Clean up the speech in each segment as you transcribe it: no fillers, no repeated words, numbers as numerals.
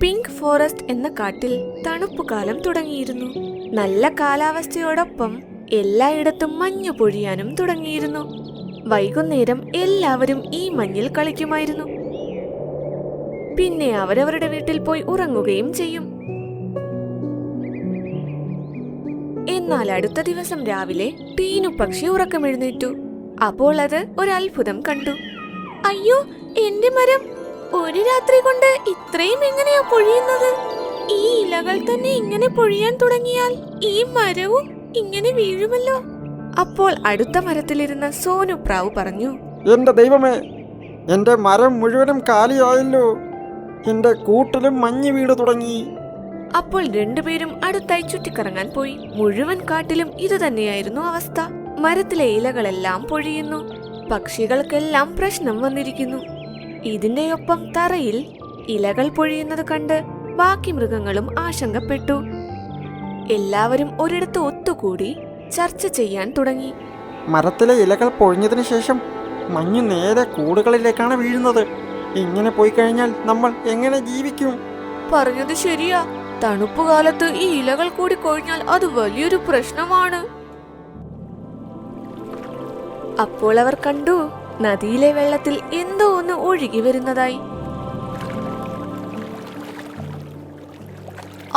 Pink forest എന്ന കാട്ടിൽ തണുപ്പുകാലം തുടങ്ങിയിരുന്നു. നല്ല കാലാവസ്ഥയോടൊപ്പം എല്ലായിടത്തും മഞ്ഞു പൊഴിയാനും തുടങ്ങിയിരുന്നു. വൈകുന്നേരം എല്ലാവരും ഈ മഞ്ഞിൽ കളിക്കുമായിരുന്നു. പിന്നെ അവരവരുടെ വീട്ടിൽ പോയി ഉറങ്ങുകയും ചെയ്യും. എന്നാൽ അടുത്ത ദിവസം രാവിലെ ടീനു പക്ഷി ഉറക്കമെഴുന്നേറ്റു. അപ്പോൾ അത് ഒരു അത്ഭുതം കണ്ടു. അയ്യോ, എന്റെ മരം ഒരു രാത്രി കൊണ്ട് ഇത്രയും എങ്ങനെയാ പൊഴിയുന്നത്? ഈ ഇലകൾ തന്നെ ഇങ്ങനെ പൊഴിയാൻ തുടങ്ങിയാൽ ഈ മരവും ഇങ്ങനെ വീഴുമല്ലോ. അപ്പോൾ അടുത്ത മരത്തിലിരുന്ന സോനു പ്രാവ് പറഞ്ഞു, എന്റെ ദൈവമേ, എന്റെ മരം മുഴുവനും കാലിയായല്ലോ. എന്റെ കൂട്ടിലും മഞ്ഞ് വീട് തുടങ്ങി. അപ്പോൾ രണ്ടുപേരും അടുത്തായി ചുറ്റിക്കറങ്ങാൻ പോയി. മുഴുവൻ കാട്ടിലും ഇതുതന്നെയായിരുന്നു അവസ്ഥ. മരത്തിലെ ഇലകളെല്ലാം പൊഴിയുന്നു. പക്ഷികൾക്കെല്ലാം പ്രശ്നം വന്നിരിക്കുന്നു. ഇതിന്റെയൊപ്പം തറയിൽ ഇലകൾ പൊഴിയുന്നത് കണ്ട് ബാക്കി മൃഗങ്ങളും ആശങ്കപ്പെട്ടു. എല്ലാവരും ഒരിടത്ത് ഒത്തുകൂടി ചർച്ച ചെയ്യാൻ തുടങ്ങി. മരത്തിലെ ഇലകൾ പൊഴിഞ്ഞതിന് ശേഷം മഞ്ഞ് നേരെ കൂടുകളിലേക്കാണ് വീഴുന്നത്. ഇങ്ങനെ പോയി കഴിഞ്ഞാൽ നമ്മൾ എങ്ങനെ ജീവിക്കും? പറഞ്ഞത് ശരിയാ. തണുപ്പുകാലത്ത് ഈ ഇലകൾ കൂടി കൊഴിഞ്ഞാൽ അത് വലിയൊരു പ്രശ്നമാണ്. അപ്പോൾ അവർ കണ്ടു, നദിയിലെ വെള്ളത്തിൽ എന്തോ ഒന്ന് ഒഴുകി വരുന്നതായി.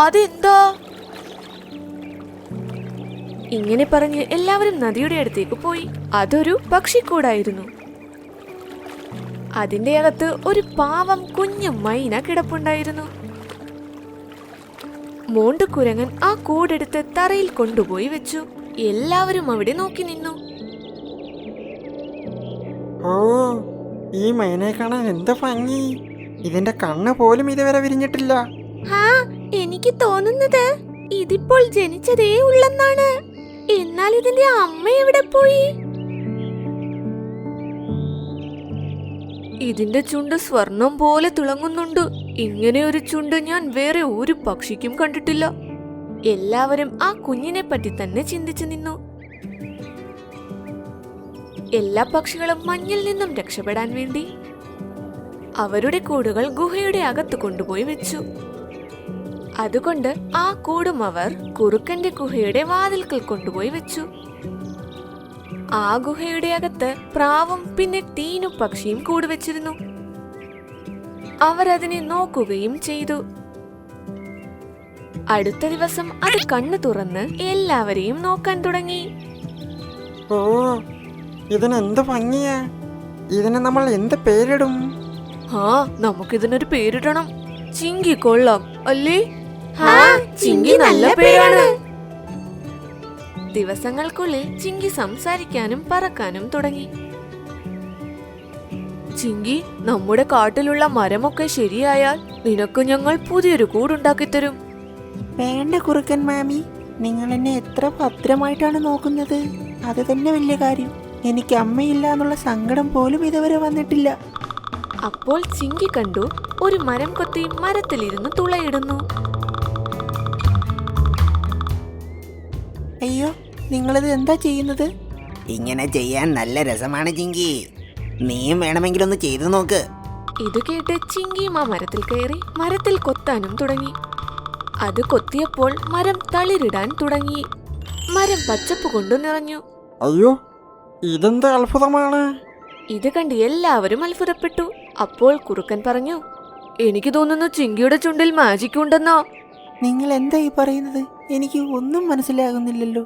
അതെന്താ? ഇങ്ങനെ പറഞ്ഞ് എല്ലാവരും നദിയുടെ അടുത്തേക്ക് പോയി. അതൊരു പക്ഷിക്കൂടായിരുന്നു. അതിന്റെ അകത്ത് ഒരു പാവം കുഞ്ഞു മൈന കിടപ്പുണ്ടായിരുന്നു. മോണ്ടുകുരങ്ങൻ ആ കൂടെടുത്ത് തറയിൽ കൊണ്ടുപോയി വെച്ചു. എല്ലാവരും അവിടെ നോക്കി നിന്നു. ഓ, ഈ മൈനയെ കാണാൻ എന്ത് ഭംഗി! ഇതിന്റെ കണ്ണ് പോലും ഇതുവരെ വിരിഞ്ഞിട്ടില്ല. എനിക്ക് തോന്നുന്നത് ഇതിപ്പോൾ ജനിച്ചതേ ഉള്ളെന്നാണ്. എന്നാൽ ഇതിന്റെ അമ്മ എവിടെ പോയി? ഇതിന്റെ ചുണ്ട് സ്വർണം പോലെ തിളങ്ങുന്നുണ്ട്. ഇങ്ങനെ ഒരു ചുണ്ട് ഞാൻ വേറെ ഒരു പക്ഷിക്കും കണ്ടിട്ടില്ല. എല്ലാവരും ആ കുഞ്ഞിനെ പറ്റി തന്നെ ചിന്തിച്ചു നിന്നു. എല്ലാ പക്ഷികളും മഞ്ഞിൽ നിന്നും രക്ഷപ്പെടാൻ വേണ്ടി അവരുടെ കൂടുകൾ ഗുഹയുടെ അകത്ത് കൊണ്ടുപോയി വെച്ചു. അതുകൊണ്ട് ആ കൂടും അവർ കുറുക്കന്റെ ഗുഹയുടെ വാതിൽക്കൽ കൊണ്ടുപോയി വെച്ചു. ആ ഗുഹയുടെ അകത്ത് പ്രാവും പിന്നെ ടീനു പക്ഷിയും കൂടുവെച്ചിരുന്നു. അവരതിനെ നോക്കുകയും ചെയ്തു. അടുത്ത ദിവസം അത് കണ്ണു തുറന്ന് എല്ലാവരെയും നോക്കാൻ തുടങ്ങി. ഓ, ഇതിനെന്ത് ഭംഗിയാ! ഇതിന് നമ്മൾ എന്ത് പേരിടും? നമുക്കിതിനൊരു പേരിടണം. ചിങ്കി കൊള്ളാം അല്ലേ? ചിങ്കി നല്ല പേരാണ്. ദിവസങ്ങൾക്കുള്ളിൽ ചിങ്കി സംസാരിക്കാനും പറക്കാനും തുടങ്ങി. ചിങ്കി, നമ്മുടെ കാട്ടിലുള്ള മരമൊക്കെ ശരിയായാൽ നിനക്ക് ഞങ്ങൾ പുതിയൊരു കൂടുണ്ടാക്കി തരും. വേണ്ട കുറുക്കൻ മാമി, നിങ്ങൾ എന്നെ എത്ര ഭദ്രമായിട്ടാണ് നോക്കുന്നത്. അത് തന്നെ വലിയ കാര്യം. എനിക്ക് അമ്മയില്ല എന്നുള്ള സങ്കടം പോലും ഇതുവരെ വന്നിട്ടില്ല. അപ്പോൾ ചിങ്കി കണ്ടു, ഒരു മരം കൊത്തി മരത്തിലിരുന്ന് തുളയിടുന്നു. അയ്യോ, നിങ്ങളിത് എന്താ ചെയ്യുന്നത്? ഇങ്ങനെ ചെയ്യാൻ നല്ല രസമാണ് ചിങ്കി. നീയും വേണമെങ്കിലൊന്ന് ചെയ്തു നോക്ക്. ഇത് കേട്ട് ചിങ്കിയും ആ മരത്തിൽ കയറി മരത്തിൽ കൊത്താനും തുടങ്ങി. അത് കൊത്തിയപ്പോൾ മരം തളിരിടാൻ തുടങ്ങി. മരം പച്ചപ്പ് കൊണ്ടു നിറഞ്ഞു. അയ്യോ, ഇതെന്ത് അത്ഭുതമാണ്! ഇത് കണ്ട് എല്ലാവരും അത്ഭുതപ്പെട്ടു. അപ്പോൾ കുറുക്കൻ പറഞ്ഞു, എനിക്ക് തോന്നുന്നു ചിങ്കിയുടെ ചുണ്ടിൽ മാജിക് ഉണ്ടെന്നോ. നിങ്ങൾ എന്താ ഈ പറയുന്നത്? എനിക്ക് ഒന്നും മനസ്സിലാകുന്നില്ലല്ലോ.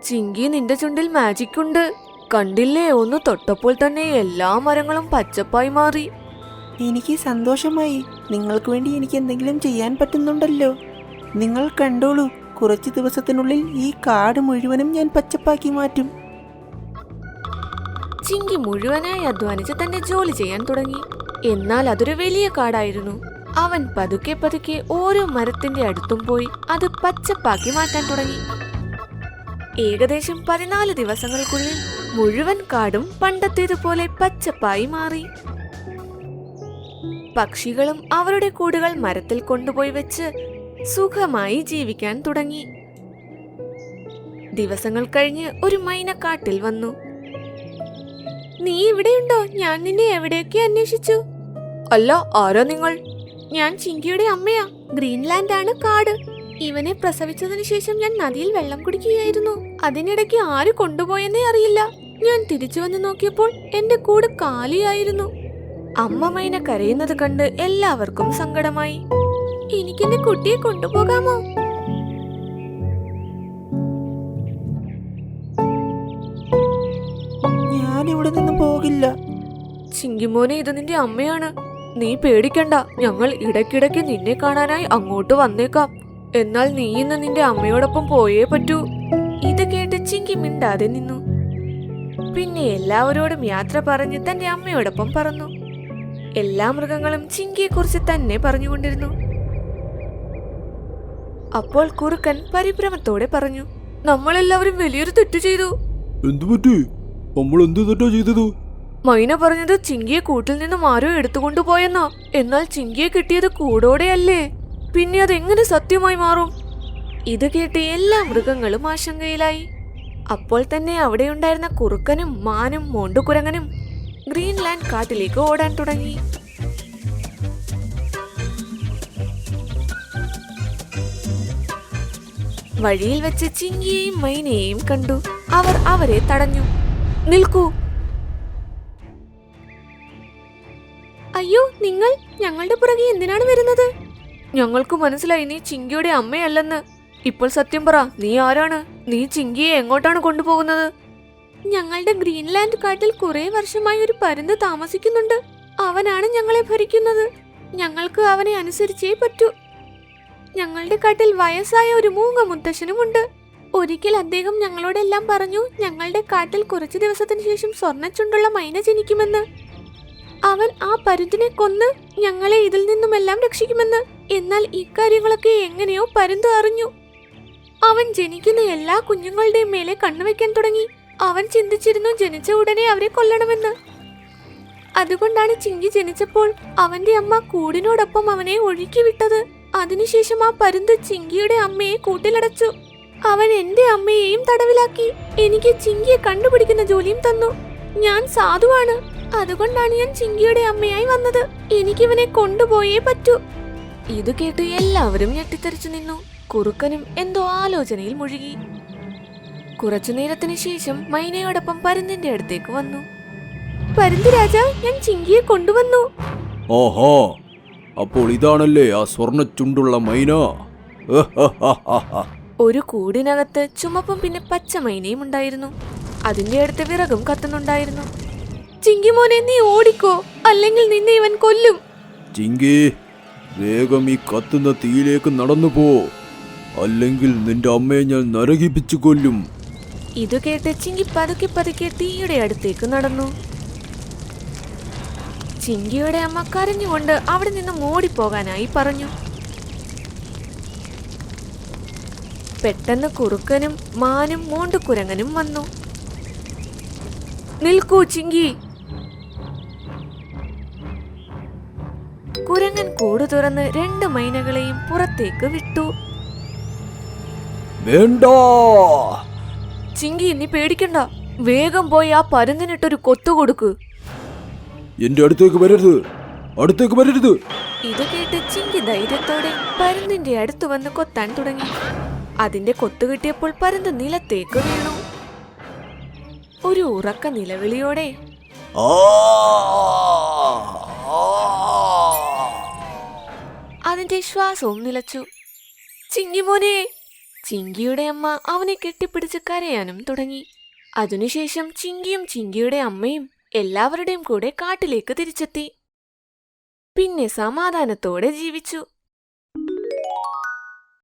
ചിങ്കി, നിന്റെ ചുണ്ടിൽ മാജിക് ഉണ്ട്. കണ്ടില്ലേ, ഒന്ന് തൊട്ടപ്പോൾ തന്നെ എല്ലാ മരങ്ങളും പച്ചപ്പായി മാറി. എനിക്ക് സന്തോഷമായി. നിങ്ങൾക്ക് വേണ്ടി എനിക്ക് എന്തെങ്കിലും ചെയ്യാൻ പറ്റുന്നുണ്ടല്ലോ. നിങ്ങൾ കണ്ടോളൂ, കുറച്ച് ദിവസത്തിനുള്ളിൽ ഈ കാട് മുഴുവനും ഞാൻ പച്ചപ്പാക്കി മാറ്റും. ചിങ്കി മുഴുവനായി അധ്വാനിച്ച് തന്റെ ജോലി ചെയ്യാൻ തുടങ്ങി. എന്നാൽ അതൊരു വലിയ കാടായിരുന്നു. അവൻ പതുക്കെ പതുക്കെ ഓരോ മരത്തിന്റെ അടുത്തും പോയി അത് പച്ചപ്പാക്കി മാറ്റാൻ തുടങ്ങി. ഏകദേശം 14 ദിവസങ്ങൾക്കുള്ളിൽ മുഴുവൻ കാടും പണ്ടത്തേതുപോലെ പച്ചപ്പായി മാറി. പക്ഷികളും അവരുടെ കൂടുകൾ മരത്തിൽ കൊണ്ടുപോയി വെച്ച് സുഖമായി ജീവിക്കാൻ തുടങ്ങി. ദിവസങ്ങൾ കഴിഞ്ഞ് ഒരു മൈന കാട്ടിൽ വന്നു. നീ ഇവിടെയുണ്ടോ? ഞാൻ നിന്നെ എവിടെയൊക്കെ അന്വേഷിച്ചു. അല്ല, ആരാ നിങ്ങൾ? ഞാൻ ചിങ്കിയുടെ അമ്മയാ. ഗ്രീൻലാൻഡ് ആണ് കാട്. ഇവനെ പ്രസവിച്ചതിന് ശേഷം ഞാൻ നദിയിൽ വെള്ളം കുടിക്കുകയായിരുന്നു. അതിനിടയ്ക്ക് ആര് കൊണ്ടുപോയെന്നേ അറിയില്ല. ഞാൻ തിരിച്ചു വന്ന് നോക്കിയപ്പോൾ എന്റെ കൂട് കാലിയായിരുന്നു. അമ്മ മൈന കരയുന്നത് കണ്ട് എല്ലാവർക്കും സങ്കടമായി. എനിക്കെന്റെ കുട്ടിയെ കൊണ്ടുപോകാമോ? ഞാൻ ഇവിടെ നിന്ന് പോകില്ല. ചിങ്കിമോനെ, ഇത് നിന്റെ അമ്മയാണ്. നീ പേടിക്കണ്ട. ഞങ്ങൾ ഇടയ്ക്കിടയ്ക്ക് നിന്നെ കാണാനായി അങ്ങോട്ട് വന്നേക്കാം. എന്നാൽ നീ ഇന്ന് നിന്റെ അമ്മയോടൊപ്പം പോയേ പറ്റൂ. ഇത് കേട്ട് ചിങ്കി മിണ്ടാതെ നിന്നു. പിന്നെ എല്ലാവരോടും യാത്ര പറഞ്ഞ് തന്റെ അമ്മയോടൊപ്പം പറന്നു. എല്ലാ മൃഗങ്ങളും ചിങ്കിയെ കുറിച്ച് തന്നെ പറഞ്ഞുകൊണ്ടിരുന്നു. അപ്പോൾ കുറുക്കൻ പരിഭ്രമത്തോടെ പറഞ്ഞു, നമ്മളെല്ലാവരും വലിയൊരു തെറ്റ് ചെയ്തു. എന്തുപറ്റി? നമ്മൾ എന്ത് തെറ്റാ ചെയ്തത്? മൈന പറഞ്ഞത് ചിങ്കിയെ കൂട്ടിൽ നിന്നും ആരോ എടുത്തുകൊണ്ടുപോയെന്നാ. എന്നാൽ ചിങ്കിയെ കിട്ടിയത് കൂടോടെയല്ലേ. പിന്നെ അതെങ്ങനെ സത്യമായി മാറും? ഇത് കേട്ട് എല്ലാ മൃഗങ്ങളും ആശങ്കയിലായി. അപ്പോൾ തന്നെ അവിടെയുണ്ടായിരുന്ന കുറുക്കനും മാനും മോണ്ടുകുരങ്ങനും ഗ്രീൻലാൻഡ് കാട്ടിലേക്ക് ഓടാൻ തുടങ്ങി. വഴിയിൽ വെച്ച് ചിങ്കിയെയും മൈനയെയും കണ്ടു. അവർ അവരെ തടഞ്ഞു. നിൽക്കൂ. അയ്യോ, നിങ്ങൾ ഞങ്ങളുടെ പുറകെ എന്തിനാണ് വരുന്നത്? ഞങ്ങൾക്ക് മനസ്സിലായി നീ ചിങ്കിയുടെ അമ്മയല്ലെന്ന്. ഇപ്പോൾ സത്യം പറ, നീ ആരാണ്? നീ ചിങ്കിയെ എങ്ങോട്ടാണ് കൊണ്ടുപോകുന്നത്? ഞങ്ങളുടെ ഗ്രീൻലാൻഡ് കാട്ടിൽ കുറെ വർഷമായി ഒരു പരുന്ത് താമസിക്കുന്നുണ്ട്. അവനാണ് ഞങ്ങളെ ഭരിക്കുന്നത്. ഞങ്ങൾക്ക് അവനെ അനുസരിച്ചേ പറ്റൂ. ഞങ്ങളുടെ കാട്ടിൽ വയസ്സായ ഒരു മൂങ്ങ മുത്തശ്ശനുമുണ്ട്. ഒരിക്കൽ അദ്ദേഹം ഞങ്ങളോടെല്ലാം പറഞ്ഞു, ഞങ്ങളുടെ കാട്ടിൽ കുറച്ചു ദിവസത്തിന് ശേഷം സ്വർണ്ണച്ചുണ്ടുള്ള മൈന ജനിക്കുമെന്ന്. അവൻ ആ പരുന്തിനെ കൊന്ന് ഞങ്ങളെ ഇതിൽ നിന്നുമെല്ലാം രക്ഷിക്കുമെന്ന്. എന്നാൽ ഇക്കാര്യങ്ങളൊക്കെ എങ്ങനെയോ പരുന്ത് അറിഞ്ഞു. അവൻ ജനിക്കുന്ന എല്ലാ കുഞ്ഞുങ്ങളുടെയും മേലെ കണ്ണുവെക്കാൻ തുടങ്ങി. അവൻ ചിന്തിച്ചിരുന്നു ജനിച്ച ഉടനെ അവരെ കൊല്ലണമെന്ന്. അതുകൊണ്ടാണ് ചിങ്കി ജനിച്ചപ്പോൾ അവന്റെ അമ്മ കൂടിനോടൊപ്പം അവനെ ഒഴുക്കി വിട്ടത്. അതിനുശേഷം ആ പരുന്ത് ചിങ്കിയുടെ അമ്മയെ കൂട്ടിലടച്ചു. അവൻ എന്റെ അമ്മയെയും തടവിലാക്കി. എനിക്ക് ചിങ്കിയെ കണ്ടുപിടിക്കുന്ന ജോലിയും തന്നു. ഞാൻ സാധുവാണ്. അതുകൊണ്ടാണ് ഞാൻ ചിങ്കിയുടെ അമ്മയായി വന്നത്. എനിക്കിവനെ കൊണ്ടുപോയേ പറ്റൂ. ഇത് കേട്ട് എല്ലാവരും ഞെട്ടിത്തെറിച്ചു നിന്നു. കുറുക്കനും എന്തോ ആലോചനയിൽ മുഴുകി. കുറച്ചു നേരത്തിന് ശേഷം മൈനയോടൊപ്പം പരുന്തിന്റെ അടുത്തേക്ക് വന്നു. പരുന്ത് രാജാ, ഞാൻ ചിങ്കിയെ കൊണ്ടുവന്നു. ഓഹോ, അപ്പോൾ ഇതാണല്ലേ ആ സ്വർണ്ണച്ചുണ്ടുള്ള മൈന? ഒരു കൂടിനകത്ത് ചുമപ്പും പിന്നെ പച്ച മൈനയും ഉണ്ടായിരുന്നു. അതിന്റെ അടുത്ത് വിറകും കത്തുന്നുണ്ടായിരുന്നു. ചിങ്കി മോനെ, നീ ഓടിക്കോ, അല്ലെങ്കിൽ നിന്നെ ഇവൻ കൊല്ലും. ചിങ്കി, വേഗം ഈ കത്തുന്ന തീയിലേക്ക് നടന്നു പോ, അല്ലെങ്കിൽ നിന്റെ അമ്മയെ ഞാൻ നരകിപ്പിച്ചു കൊല്ലും. ഇത് കേട്ട് ചിങ്കി പതുക്കെ പതുക്കെ തീയുടെ അടുത്തേക്ക് നടന്നു. ചിങ്കിയുടെ അമ്മ കരഞ്ഞുകൊണ്ട് അവിടെ നിന്ന് ഓടിപ്പോകാനായി പറഞ്ഞു. പെട്ടെന്ന് കുറുക്കനും മാനും മോണ്ടുകുരങ്ങനും വന്നു. നിൽക്കൂ ചിങ്കി. കുരങ്ങൻ കൂട് തുറന്ന് 2 മൈനകളെയും പുറത്തേക്ക് വിട്ടു. വേണ്ട ചിങ്കി, നീ പേടിക്കണ്ട. വേഗം പോയി ആ പരുന്തിനിട്ടൊരു കൊത്തു കൊടുക്ക്. എന്റെ അടുത്തേക്ക് വരരുത്, അടുത്തേക്ക് വരരുത്. ഇത് കേട്ട് ചിങ്കി ധൈര്യത്തോടെ പരുന്തിന്റെ അടുത്ത് വന്ന് കൊത്താൻ തുടങ്ങി. അതിന്റെ കൊത്തു കിട്ടിയപ്പോൾ പരുന്ത് നിലത്തേക്ക് വീണു. ഒരു ഉറക്ക നിലവിളിയോടെ അതിന്റെ ശ്വാസവും നിലച്ചു. ചിങ്കിമോനെ! ചിങ്കിയുടെ അമ്മ അവനെ കെട്ടിപ്പിടിച്ച് കരയാനും തുടങ്ങി. അതിനുശേഷം ചിങ്കിയും ചിങ്കിയുടെ അമ്മയും എല്ലാവരുടെയും കൂടെ കാട്ടിലേക്ക് തിരിച്ചെത്തി. പിന്നെ സമാധാനത്തോടെ ജീവിച്ചു.